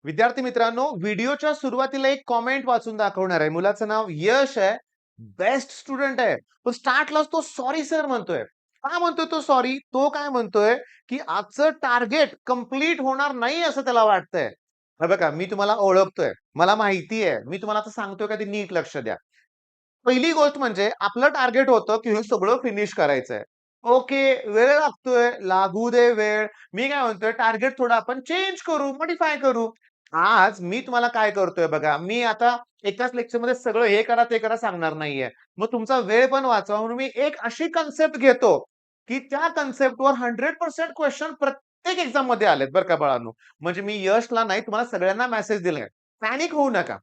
विद्यार्थी मित्रांनो, व्हिडिओच्या सुरुवातीला एक कॉमेंट वाचून दाखवणार आहे. मुलाचं नाव यश आहे. बेस्ट स्टुडंट आहे. पण स्टार्टलाच तो सॉरी सर म्हणतोय. का म्हणतोय तो सॉरी? तो काय म्हणतोय, की आजचं टार्गेट कंप्लीट होणार नाही असं त्याला वाटतंय. हे बघा, मी तुम्हाला ओळखतोय. मला माहिती आहे. मी तुम्हाला आता सांगतोय का ते नीट लक्ष द्या. पहिली गोष्ट म्हणजे आपलं टार्गेट होतं, की हे सगळं फिनिश करायचंय. ओके, वेळ लागतोय, लागू दे वेळ. मी काय म्हणतोय टार्गेट थोडं आपण चेंज करू, मॉडिफाय करू. आज मी तुम्हाला काय करतोय बघा, मी आता एकाच लेक्चरमध्ये सगळं हे करा, ते करा सांगणार नाहीये. मग तुमचा वेळ पण वाचवा म्हणून मी एक अशी कन्सेप्ट घेतो, की त्या कन्सेप्टवर 100% क्वेशन प्रत्येक एक्झाममध्ये आलेत बरं का बाळांनो. म्हणजे मी यशला नाही तुम्हाला सगळ्यांना मेसेज दिलाय. पॅनिक होऊ नका.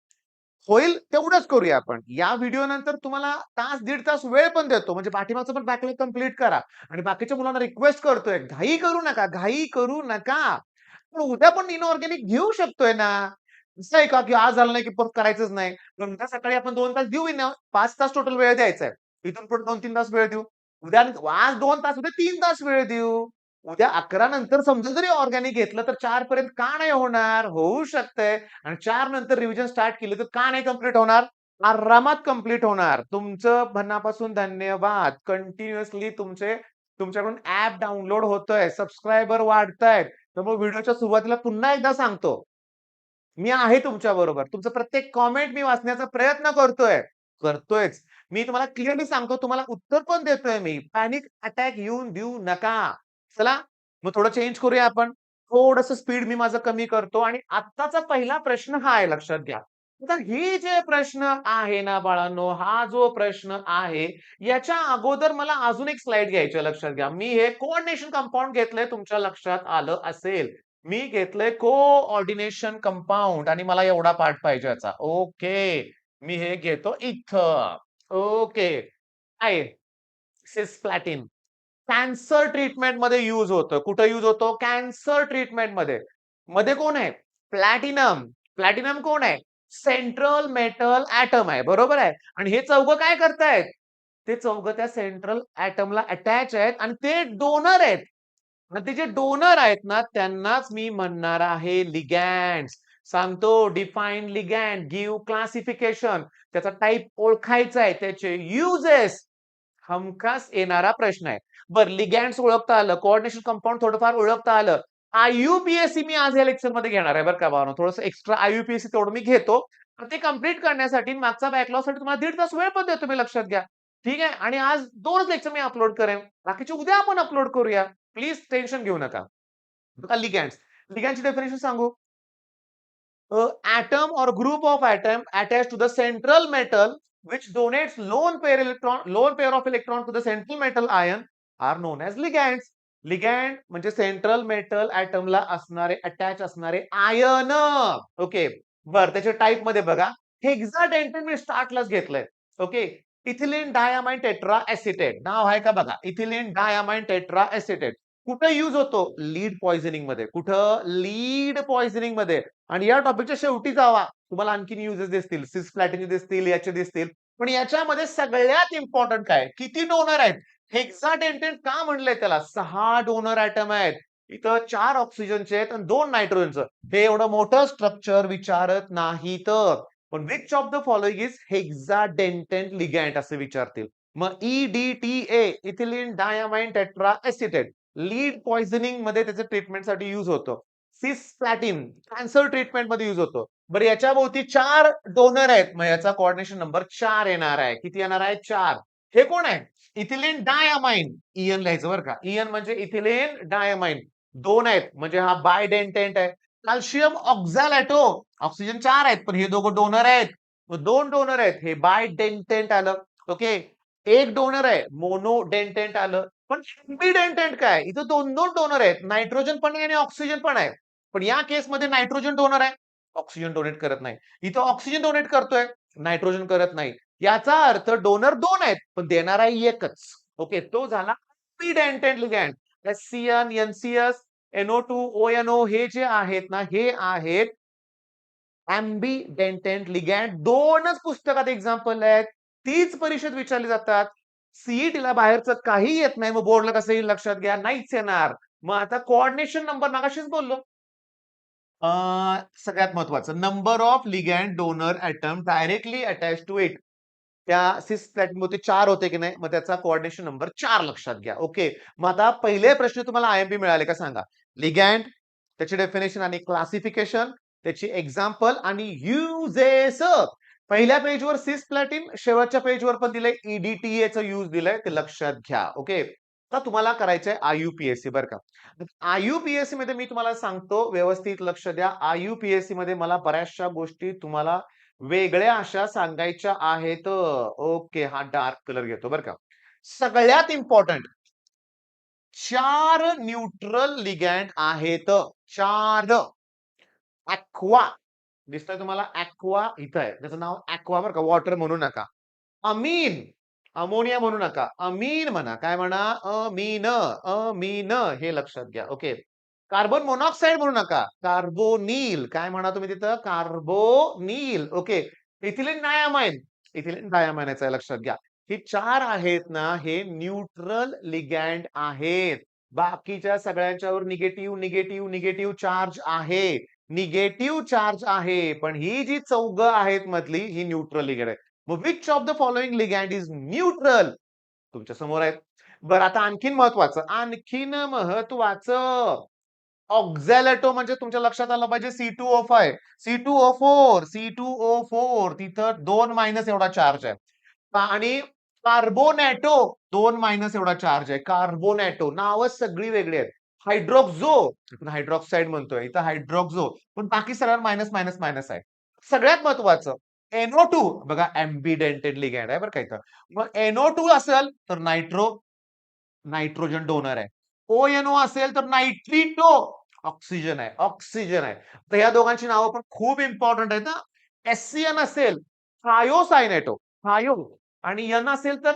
होईल तेवढंच करूया आपण. या व्हिडिओ नंतर तुम्हाला तास, दीड तास वेळ पण देतो. म्हणजे पाठीमागचं पण बॅकलॉग कंप्लीट करा. आणि बाकीच्या मुलांना रिक्वेस्ट करतोय, घाई करू नका, घाई करू नका. पण उद्या पण इनऑर्गॅनिक घेऊ शकतोय ना. असं आहे का, की आज झालं नाही, की परत करायचंच नाही. पण उद्या सकाळी आपण 2 तास देऊ ना, 5 तास टोटल वेळ द्यायचा आहे. इथून पुढे 2-3 तास वेळ देऊ. उद्या आज 2 तास, उद्या 3 तास वेळ देऊ. उद्या 11 नंतर समजा जरी ऑर्गॅनिक घेतलं, तर 4 पर्यंत का नाही होणार? होऊ शकतंय. आणि 4 नंतर रिव्हिजन स्टार्ट केली, तर का नाही कंप्लीट होणार? आरामात कंप्लीट होणार. तुमचं मनापासून धन्यवाद. कंटिन्युअसली तुमच्याकडून ॲप डाउनलोड होतोय, सबस्क्रायबर वाढतायत. त्यामुळे व्हिडिओच्या सुरुवातीला पुन्हा एकदा सांगतो, मी आहे तुमच्याबरोबर. तुमचं प्रत्येक कॉमेंट मी वाचण्याचा प्रयत्न करतोय. करतोयच. मी तुम्हाला क्लिअरली सांगतो, तुम्हाला उत्तर पण देतोय मी. पॅनिक अटॅक येऊन देऊ नका. चला, मग थोडं चेंज करूया आपण. थोडंसं स्पीड मी माझं कमी करतो आणि आत्ताचा पहिला प्रश्न हा आहे लक्षात घ्या. आता हे जे प्रश्न आहे ना बाळांनो, हा जो प्रश्न आहे, याच्या अगोदर मला अजून एक स्लाईड घ्यायची आहे लक्षात घ्या. मी हे कोऑर्डिनेशन कंपाउंड घेतलंय तुमच्या लक्षात आलं असेल. मी घेतलंय कोऑर्डिनेशन कंपाउंड आणि मला एवढा पाठ पाहिजे याचा. ओके. मी हे घेतो इथं. ओके. आहे सिस्प्लॅटिन. कॅन्सर ट्रीटमेंटमध्ये यूज होतं. कुठं यूज होतो? कॅन्सर ट्रीटमेंटमध्ये. मध्ये कोण आहे? प्लॅटिनम. प्लॅटिनम कोण आहे? सेंट्रल मेटल एटम आहे. बरोबर आहे. आणि हे चौघं काय करतायत? ते चौघं त्या सेंट्रल एटमला अटॅच आहेत आणि ते डोनर आहेत. आणि ते जे डोनर आहेत ना, त्यांनाच मी म्हणणार आहे लिगँड्स. सांगतो डिफाइन लिगँड, गिव्ह क्लासिफिकेशन. त्याचा टाइप ओळखायचा आहे, त्याचे युजेस हमखास येणारा प्रश्न आहे. बरं लिगँड्स ओळखता आलं, कोऑर्डिनेशन कंपाउंड थोडंफार ओळखता आलं. आय-यू-पी-एस-सी मी आज या लेक्चरमध्ये घेणार आहे बरं का भावानो. थोडंसं एक्स्ट्रा आय-यू-पी-एस-सी तेवढं मी घेतो. तर ते कंप्लीट करण्यासाठी मागचा बॅकलॉगसाठी तुम्हाला 1.5 तास वेळ पण देतो मी लक्षात घ्या. ठीक आहे. आणि आज 2च लेक्चर मी अपलोड करेन. बाकीचे उद्या आपण अपलोड करूया. प्लीज टेन्शन घेऊ नका. बघा लिगँड्स. लिगँडची डेफिनिशन सांगू? atom or group of atom attached to the central metal which donates lone pair of electron to the central metal ion are known as ligands. Ligand म्हणजे सेंट्रल मेटल ॲटमला असणारे attach असणारे ion. Okay. बरं त्याच्या type मध्ये बघा. हेक्साडेंटेन मी स्टार्टलाच घेतलंय. Okay. Ethylene diamine tetra acetate नाव आहे का बघा. Ethylene diamine tetra acetate. कुठं यूज होतो? लीड पॉइझनिंग मध्ये. कुठं? लीड पॉइझनिंग मध्ये. आणि या टॉपिकच्या शेवटी जावा. तुम्हाला आणखीन युजेस दिसतील. सिस्प्लॅटिन दिसतील, याचे दिसतील. पण याच्यामध्ये सगळ्यात इम्पॉर्टंट काय? किती डोनर आहेत? हेक्साडेंटेन का म्हणलंय त्याला? 6 डोनर ॲटम आहेत. इथं 4 ऑक्सिजनचे आहेत आणि 2 नायट्रोजनचं. हे एवढं मोठं स्ट्रक्चर विचारत नाहीत. पण which of the following is hexadentate ligand असं विचारतील. मग EDTA ethylene diamine tetra acetate. Lead poisoning मध्ये त्याचं ट्रीटमेंटसाठी यूज होतं. सिस्प्लॅटिन कॅन्सर ट्रीटमेंटमध्ये यूज होतो. बरं याच्या भोवती 4 डोनर आहेत. मग याचा कोऑर्डिनेशन नंबर 4 येणार आहे. किती येणार आहे? 4. हे कोण आहे? Ethylene diamine. इयन लिहायचं बरं का. इयन म्हणजे इथिलीन डायमाइन. 2 आहेत म्हणजे हा बायडेंटेंट आहे. कॅल्शियम ऑक्झॅलॅटो. ऑक्सिजन 4 आहेत पण हे दोघं डोनर आहेत. मग 2 डोनर आहेत. हे बायडेंटेंट आलं. ओके. एक डोनर आहे. मोनोडेंटेंट आलं. पण एम्बिडेंटेंट काय? इथं 2-2 डोनर आहेत. नायट्रोजन पण आहे आणि ऑक्सिजन पण आहे. पण या केसमध्ये नायट्रोजन डोनर आहे. ऑक्सिजन डोनेट करत नाही. इथं ऑक्सिजन डोनेट करतोय. नायट्रोजन करत नाही. याचा अर्थ डोनर 2 आहेत, पण देणारा एकच. ओके. तो झाला एम्बिडेंटेंट ligand. S-C-N, N-C-S, NO2, ONO हे जे आहेत ना, हे आहेत एम्बिडेंटेंट लिगँड. 2च पुस्तकात एक्झाम्पल आहेत. तीच परीक्षेत विचारली जातात. सीईटीला बाहेरचं काही येत नाही. मग बोर्डला कसं येईल लक्षात घ्या. नाहीच येणार. मग आता कोऑर्डिनेशन नंबर मगाशीच बोललो. सगळ्यात महत्वाचं number of ligand donor atom directly attach to it. त्या सिस प्लॅटिनमध्ये 4 होते की नाही, मग त्याचा कोऑर्डिनेशन नंबर 4 लक्षात घ्या. ओके. मग आता पहिले प्रश्न तुम्हाला आयएमपी मिळाले का सांगा. लिगॅंड, त्याची डेफिनेशन आणि क्लासिफिकेशन, त्याची एक्झाम्पल आणि युजेस. पहिल्या पेजवर सिस प्लॅटिन, शेवटच्या पेजवर पण दिलंय ईडीटीएचं यूज दिलंय, ते लक्षात घ्या. ओके. आता तुम्हाला करायचंय आयुपीएससी बरं का. आयुपीएससी मध्ये मी तुम्हाला सांगतो, व्यवस्थित लक्ष द्या. आयुपीएससी मध्ये मला बऱ्याचशा गोष्टी तुम्हाला वेगळ्या अशा सांगायच्या आहेत. ओके, हा डार्क कलर घेतो बरं का. सगळ्यात इम्पॉर्टंट 4 न्यूट्रल लिगॅंड आहेत. 4. ऍक्वा दिसतंय तुम्हाला, ऍक्वा इथं आहे, त्याचं नाव ऍक्वा बरं का, वॉटर म्हणू नका. अमीन, अमोनिया म्हणू नका, अमीन म्हणा. काय म्हणा? अमीन, अमीन, हे लक्षात घ्या. ओके. कार्बन मोनॉक्साईड म्हणू नका, कार्बोनील. काय म्हणा तुम्ही तिथं? कार्बोनील. ओके. इथिलीन डायमाइन, इथिलीन डायमाइनच आहे, लक्षात घ्या. ही 4 आहेत ना, हे न्यूट्रल लिगॅंड आहेत. बाकीच्या सगळ्यांच्यावर निगेटिव्ह निगेटिव्ह निगेटिव्ह चार्ज आहे, निगेटिव्ह चार्ज आहे. पण ही जी चौघं आहेत मधली, ही न्यूट्रल लिगॅंड आहे. मग which of the following ligand is neutral? तुमच्या समोर आहेत. बरं, आता आणखीन महत्वाचं ऑक्झॅलेटो म्हणजे तुमच्या लक्षात आलं पाहिजे C2O5, C2O4, C2O4, तिथं 2 मायनस एवढा चार्ज आहे. आणि कार्बोनॅटो 2 मायनस एवढा चार्ज आहे. कार्बोनॅटो नावच सगळी वेगळी आहेत. हायड्रोक्झो, आपण हायड्रॉक्साईड म्हणतोय, इथं हायड्रोक्झो, पण बाकी सगळ्यांना मायनस मायनस मायनस आहे. सगळ्यात महत्वाचं NO2 बघा, एम्बिडेंटेड लिगॅंड आहे बरं का इथं. मग NO2 असेल तर नायट्रोजन डोनर आहे. ONO असेल तर नायट्रिटो, ऑक्सिजन आहे, ऑक्सिजन आहे. तर या दोघांची नावं पण खूप इम्पॉर्टंट आहेत ना. SCN असेल थायोसायनेटो, थायो, आणि N असेल तर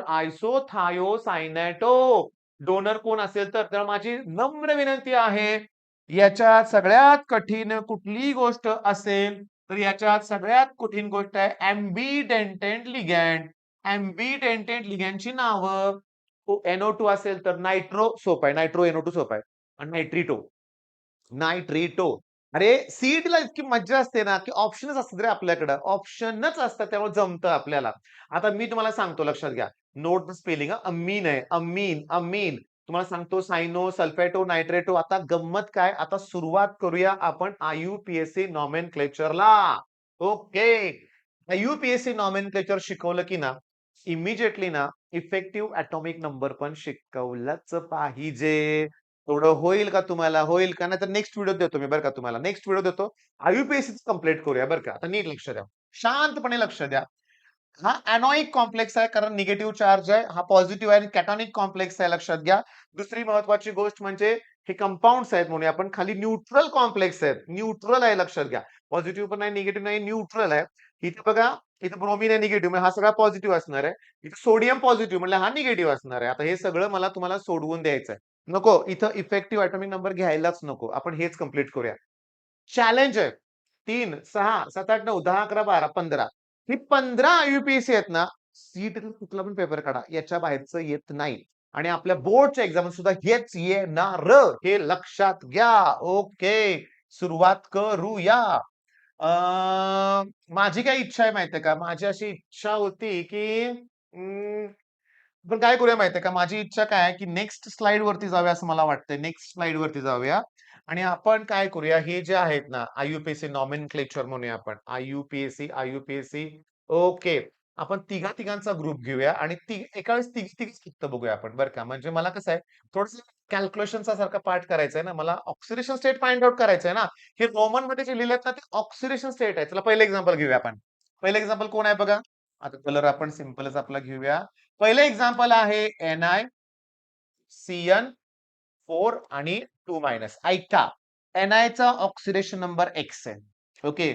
आयसो थायोसायनेटो. डोनर कोण असेल तर माझी नम्र विनंती आहे, याच्यात सगळ्यात कठीण कुठली गोष्ट असेल तर याच्यात सगळ्यात कठीण गोष्ट आहे एम्बिडेंटेड लिगॅंड. एम्बिडेंटेड लिगॅंडची नावं. NO2 असेल तर नायट्रो सोपं आहे, नायट्रो NO2 सोपं आहे. आणि नायट्रिटो, नायट्रिटो. अरे सीईटीला इतकी मज्जा असते ना, की ऑप्शनच असतात रे आपल्याकडं. ऑप्शनच असतात, त्यामुळे जमतं आपल्याला. आता मी तुम्हाला सांगतो, लक्षात घ्या. Note the spelling. अमीन आहे, अमीन, अमीन. तुम्हाला सांगतो सायनो, सल्फेटो, नायट्रेटो. आता गंमत काय, आता सुरुवात करूया आपण आयुपीएससी नॉमेनक्लेचरला. ओके. आयुपीएससी नॉमेनक्लेचर शिकवलं की ना, इमिजिएटली ना इफेक्टिव्ह ऍटॉमिक नंबर पण शिकवलंच पाहिजे. थोडं होईल का तुम्हाला? होईल का? नाही तर नेक्स्ट व्हिडिओ देतो मी बरं का तुम्हाला. नेक्स्ट व्हिडिओ देतो. आयुपीएससी कंप्लीट करूया बरं का. आता नीट लक्ष द्या. शांतपणे लक्ष द्या. हा एनोइक कॉम्प्लेक्स आहे, कारण निगेटिव्ह चार्ज आहे. हा पॉझिटिव्ह आहे आणि कॅटॉनिक कॉम्प्लेक्स आहे, लक्षात घ्या. दुसरी महत्वाची गोष्ट म्हणजे हे कंपाऊंड्स आहेत म्हणूया आपण, खाली न्यूट्रल कॉम्प्लेक्स आहेत. न्यूट्रल आहे, लक्षात घ्या. पॉझिटिव्ह पण नाही, निगेटिव्ह नाही, न्यूट्रल आहे. इथे बघा, इथे ब्रोमिन आहे निगेटिव्ह, हा सगळा पॉझिटिव्ह असणार आहे. इथे सोडियम पॉझिटिव्ह म्हणजे हा निगेटिव्ह असणार आहे. आता हे सगळं मला तुम्हाला सोडवून द्यायचं आहे. नको, इथं इफेक्टिव्ह ॲटॉमिक नंबर घ्यायलाच नको. आपण हेच कंप्लीट करूया. चॅलेंज आहे. 3, 6, 7, 8, 9, 10, 11, 12, 15. ही 15 युपीएससी आहेत ना, सीईटीतला कुठला पण पेपर काढा, याच्या बाहेरचं येत नाही. आणि आपल्या बोर्डच्या एक्झाम सुद्धा हेच येणार, हे लक्षात घ्या. ओके, सुरुवात करूया. माझी काय इच्छा आहे माहितीये का? माझी अशी इच्छा होती की आपण काय करूया माहितीये का? माझी इच्छा काय आहे, की नेक्स्ट स्लाइड वरती जाऊया असं मला वाटतंय. नेक्स्ट स्लाइड वरती जाऊया आणि आपण काय करूया, हे जे आहेत ना आयुपीएससी नॉमेनक्लेचर म्हणूया आपण. आयुपीएससी. ओके. आपण तिघांचा ग्रुप घेऊया आणि एका वेळेस तिघीच फक्त बघूया आपण बरं का. म्हणजे मला कसं आहे, थोडंसं कॅल्क्युलेशनचा सारखा पार्ट करायचा आहे ना. मला ऑक्सिडेशन स्टेट फाइंड आउट करायचं आहे ना. हे रोमनमध्ये जे लिहिलेत ना, ते ऑक्सिडेशन स्टेट आहे. चला पहिलं एक्झाम्पल घेऊया आपण. पहिलं एक्झाम्पल कोण आहे बघा? आता कलर आपण सिंपलच आपला घेऊया. पहिलं एक्झाम्पल आहे NiCN4 आणि 2 मायनस. ऐका, Ni चा ऑक्सिडेशन नंबर X आहे. ओके.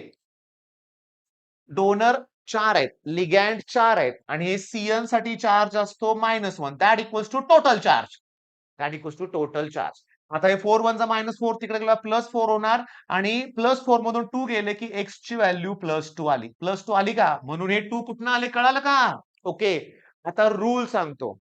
डोनर 4 आहेत, लिगॅंड 4 आहेत आणि हे CN साठी चार्ज असतो -1. That equals to total charge. That equals to total charge. आता हे 4 1 -4 तिकडे गेला +4 होणार आणि +4 मधून 2 गेले की X ची व्हॅल्यू +2 आली. +2 आली का? म्हणून हे 2 कुठनं आले कळालं का? ओके. आता रूल सांगतो.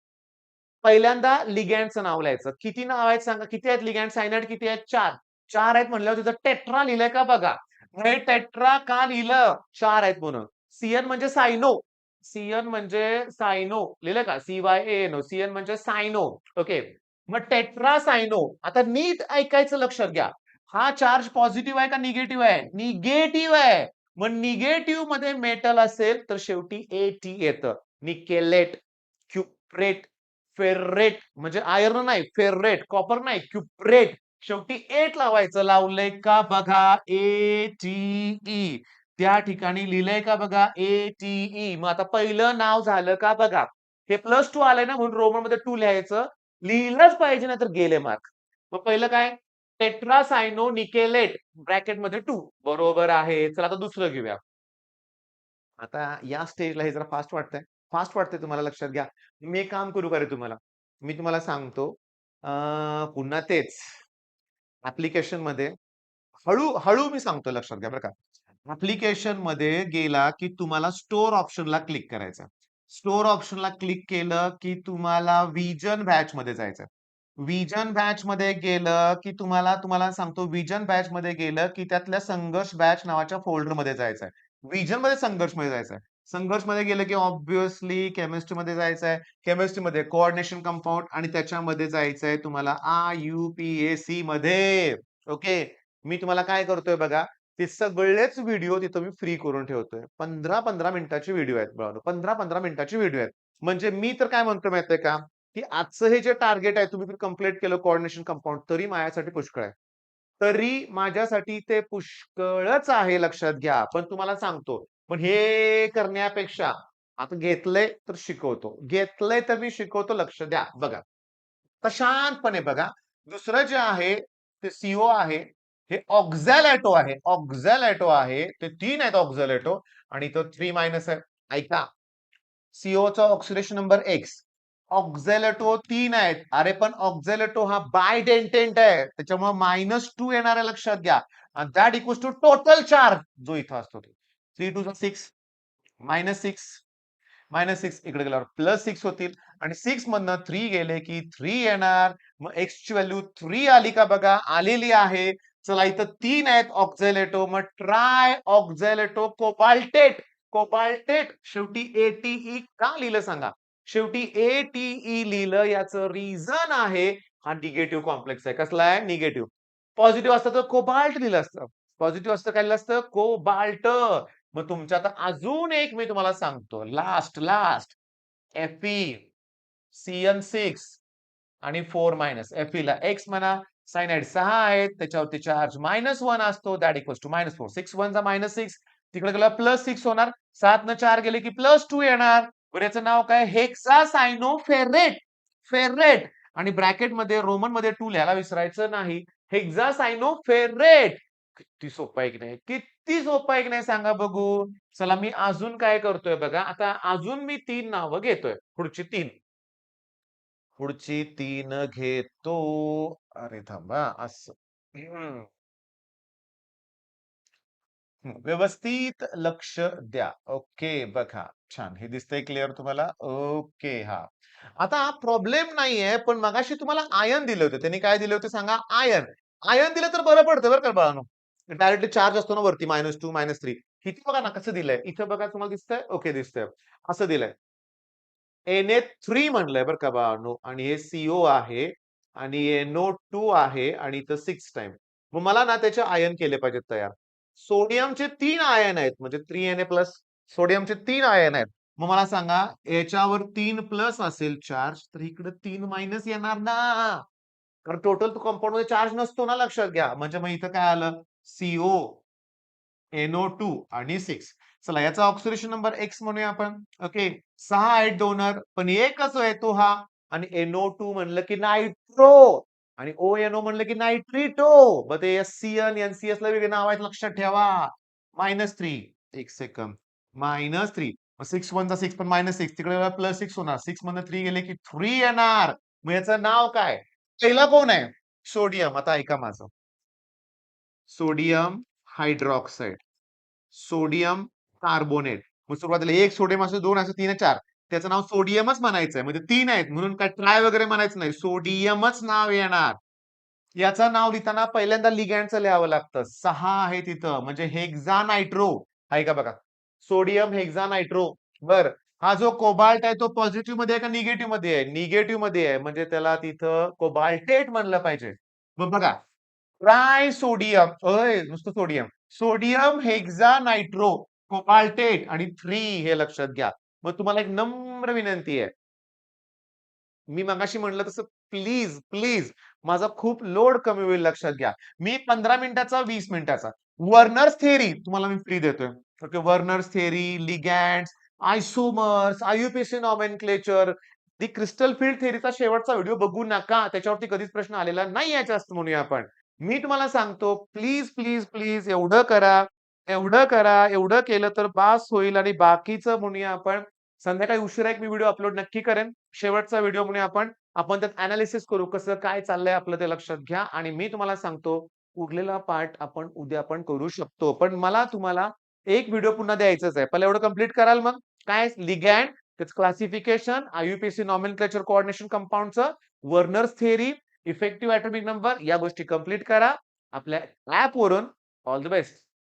पहिल्यांदा लिगॅंडचं नाव लिहायचं. किती नाव आहेत सांगा? किती आहेत लिगॅंड? सायनाइड किती आहेत? 4. 4 आहेत म्हणल्यावर तिथं टेट्रा लिहिलंय का बघा. हे टेट्रा का लिहिलं? 4 आहेत म्हणून. सिएन म्हणजे सायनो. सिएन म्हणजे सायनो लिहिलं का? CYANO. सिएन म्हणजे सायनो. ओके. मग टेट्रा सायनो. आता नीट ऐकायचं लक्षात घ्या. हा चार्ज पॉझिटिव्ह आहे का निगेटिव्ह आहे? निगेटिव्ह आहे. मग निगेटिव्ह मध्ये मेटल असेल तर शेवटी AT येतं. निकेलेट, क्युप्रेट, फेर्रेट म्हणजे आयर्न नाही, फेर्रेट, कॉपर नाही, क्युप्रेट. शेवटी एट लावायचं. लावलंय का बघा ATE. त्या ठिकाणी लिहिलंय का बघा ATE. मग आता पहिलं नाव झालं का बघा. हे +2 आलंय ना म्हणून रोमन मध्ये 2 लिहायचं. लिहिलंच पाहिजे ना तर गेले मार्क. मग पहिलं काय? टेट्रासायनो निकेलेट ब्रॅकेटमध्ये 2 बरोबर आहे. चला आता दुसरं घेऊया. आता या स्टेजला हे जरा फास्ट वाटतंय. फास्ट वाटतंय तुम्हाला लक्षात घ्या. मी एक काम करू का रे तुम्हाला? मी तुम्हाला सांगतो. पुन्हा तेच ॲप्लिकेशनमध्ये हळू मी सांगतो लक्षात घ्या बरं का. ॲप्लिकेशनमध्ये गेला की तुम्हाला स्टोअर ऑप्शनला क्लिक करायचं. स्टोअर ऑप्शनला क्लिक केलं की तुम्हाला व्हिजन बॅचमध्ये जायचं. व्हिजन बॅचमध्ये गेलं की तुम्हाला सांगतो व्हिजन बॅचमध्ये गेलं की त्यातल्या संघर्ष बॅच नावाच्या फोल्डरमध्ये जायचं. व्हिजनमध्ये संघर्षमध्ये जायचं. संघर्षमध्ये गेलं की ऑब्व्हियसली केमिस्ट्रीमध्ये जायचंय. केमिस्ट्रीमध्ये कोऑर्डिनेशन कंपाऊंड आणि त्याच्यामध्ये जायचंय तुम्हाला IUPAC मध्ये. ओके. मी तुम्हाला काय करतोय बघा, ते सगळेच व्हिडिओ तिथं मी फ्री करून ठेवतोय. 15-15 मिनिटाची व्हिडिओ आहेत बाळांनो. 15-15 मिनिटाची व्हिडिओ आहेत. म्हणजे मी तर काय म्हणतो माहितीये का, की आजचं हे जे टार्गेट आहे तुम्ही कंप्लीट केलं कोऑर्डिनेशन कंपाऊंड तरी माझ्यासाठी पुष्कळ आहे. तरी माझ्यासाठी ते पुष्कळच आहे लक्षात घ्या. पण तुम्हाला सांगतो, पण हे करण्यापेक्षा आता घेतलंय तर शिकवतो. घेतलंय तर मी शिकवतो लक्ष द्या. बघा. तर शांतपणे बघा. दुसरं जे आहे ते CO आहे. हे ऑक्झॅलेटो आहे. ऑक्झॅलेटो आहे. ते 3 आहेत ऑक्झॅलेटो आणि इथं 3 मायनस आहे. ऐका. COचा ऑक्सिडेशन नंबर X. ऑक्झॅलेटो 3 आहेत. अरे पण ऑक्झॅलेटो हा बायडेंटेंट आहे. त्याच्यामुळे -2 येणार आहे लक्षात घ्या. आणि that equals to total charge जो इथं असतो तो. 3 टू 6 -6 इकडे गेल्यावर +6 होतील आणि 6 मधनं 3 गेले की 3 येणार. मग X ची व्हॅल्यू 3 आली का बघा? आलेली आहे. चला इथं 3 आहेत ऑक्झॅलेटो. मग ट्राय ऑक्झॅलेटो कोबाल्टेट. कोबाल्टेट शेवटी ATE का लिहिलं सांगा? शेवटी ATE लिहिलं याचं रिझन आहे हा निगेटिव्ह कॉम्प्लेक्स आहे. कसला आहे? निगेटिव्ह. पॉझिटिव्ह असतं तर कोबाल्ट लिहिलं असतं. पॉझिटिव्ह असतं काय लिहिलं असतं? कोबाल्ट. मग तुमच्या आता अजून एक मी तुम्हाला सांगतो. लास्ट Fe, CN6 आणि 4 मायनस Feला X म्हणा. सायनाइड 6 आहेत. त्याच्यावरती चार्ज -1 असतो. That equals to -4. 6 1 जा -6. तिकडे गेला +6 होणार. 7 न 4 गेले की +2 येणार. बरं याचं नाव काय? हेक्सासायनोफेरेट. फेरेट आणि ब्रॅकेटमध्ये रोमनमध्ये 2 लिहायला विसरायचं नाही. हेक्सासायनोफेरेट. किती सोपं आहे की नाही? किती सोपं आहे की नाही सांगा बघू? चला मी अजून काय करतोय बघा. आता अजून मी 3 नावं घेतोय. पुढची 3. पुढची 3 घेतो. अरे थांबा असं. हं. व्यवस्थित लक्ष द्या. ओके बघा. छान. हे दिसतंय क्लिअर तुम्हाला? ओके. हां. आता प्रॉब्लेम नाहीये, पण मगाशी तुम्हाला आयर्न दिले होते. त्यांनी काय दिले होते सांगा? आयर्न. आयर्न दिलं तर बरं पडतं बरं का बाळांनो. डायरेक्टली चार्ज असतो ना वरती -2, -3. इथे बघा ना कसं दिलंय. इथं बघा तुम्हाला दिसतंय? ओके दिसतंय. असं दिलंय. Na3 म्हणलंय बरं का बाळांनो आणि हे CO आहे आणि NO2 आहे आणि इथं 6 टाइम. मग मला ना त्याचे आयन केले पाहिजेत तयार. सोडियमचे 3 आयन आहेत म्हणजे 3Na+. सोडियमचे 3 आयन आहेत. मग मला सांगा याच्यावर 3 प्लस असेल चार्ज तर इकडे 3 मायनस येणार ना. कारण टोटल कंपाऊंड मध्ये चार्ज नसतो ना लक्षात घ्या. म्हणजे मग इथं काय आलं? CO NO2 आणि 6. चला याचा ऑक्सिडेशन नंबर X म्हणूया आपण. ओके. 6 आहेत डोनर, पण एकच आहे तो हा. आणि NO2 म्हणलं की नायट्रो आणि ONO म्हणलं की नायट्रिटो. मग ते SCN, NCS ला वेगळी नाव आहेत लक्षात ठेवा. -3. एक सेकंद. -3. मग 6 1 जा 6 पण -6 तिकडे +6 होणार. 6 मधनं 3 गेले की 3 येणार. मग याचं नाव काय? पहिला कोण आहे? सोडियम. आता ऐका माझं. Sodium hydroxide. Sodium carbonate. मग सुरुवातीला 1 सोडियम असं 2 असं 3 4. त्याचं नाव सोडियमच म्हणायचंय. म्हणजे 3 आहेत म्हणून काय ट्राय वगैरे म्हणायचं नाही. सोडियमच नाव येणार. याचं नाव लिहिताना पहिल्यांदा लिगँडचं लिहावं लागतं. 6 आहे तिथं म्हणजे हेक्सानाइट्रो आहे का बघा. सोडियम हेक्सानाइट्रो. बरं. हा जो कोबाल्ट आहे तो पॉझिटिव्ह मध्ये आहे का निगेटिव्ह मध्ये आहे? निगेटिव्ह मध्ये आहे. म्हणजे त्याला तिथं कोबाल्टेट म्हणलं पाहिजे. मग बघा. ट्राय सोडियम नुसतं सोडियम. सोडियम हेक्सानाइट्रो कोबाल्टेट आणि 3 हे लक्षात घ्या. मग तुम्हाला एक नम्र विनंती आहे. मी मगाशी म्हटलं तसं प्लीज, प्लीज माझा खूप लोड कमी होईल लक्षात घ्या. मी 15 मिनिटाचा, 20 मिनिटाचा. वर्नर्स थिअरी तुम्हाला मी फ्री देतोय. Okay. Werner's theory, ligands, isomers, IUPAC nomenclature, the crystal field थिअरीचा शेवटचा व्हिडिओ बघू नका. त्याच्यावरती कधीच प्रश्न आलेला नाही याच्यात म्हणूया आपण. मी तुम्हाला सांगतो प्लीज, प्लीज, प्लीज एवढं करा, एवढं करा, एवढं केलं तर बास होईल आणि बाकीचं म्हणूया आपण संध्याकाळी उशिरा एक मी व्हिडिओ अपलोड नक्की करेन. शेवटचा व्हिडिओ म्हणूया आपण त्यात एनालिसिस करू कसं काय चाललंय आपलं ते लक्षात घ्या आणि मी तुम्हाला सांगतो उरलेला पार्ट आपण उद्या पण करू शकतो. पण मला तुम्हाला एक व्हिडिओ पुन्हा द्यायचाच आहे. पहिला एवढं कंप्लीट कराल मग काय लिगँड, त्याचं क्लासिफिकेशन, आययुपीएसी नॉमेनक्लेचर कोऑर्डिनेशन कंपाउंडचं, Werner's theory, effective atomic number या गोष्टी कंप्लीट करा. आपल्या ॲपवरून ऑल द बेस्ट.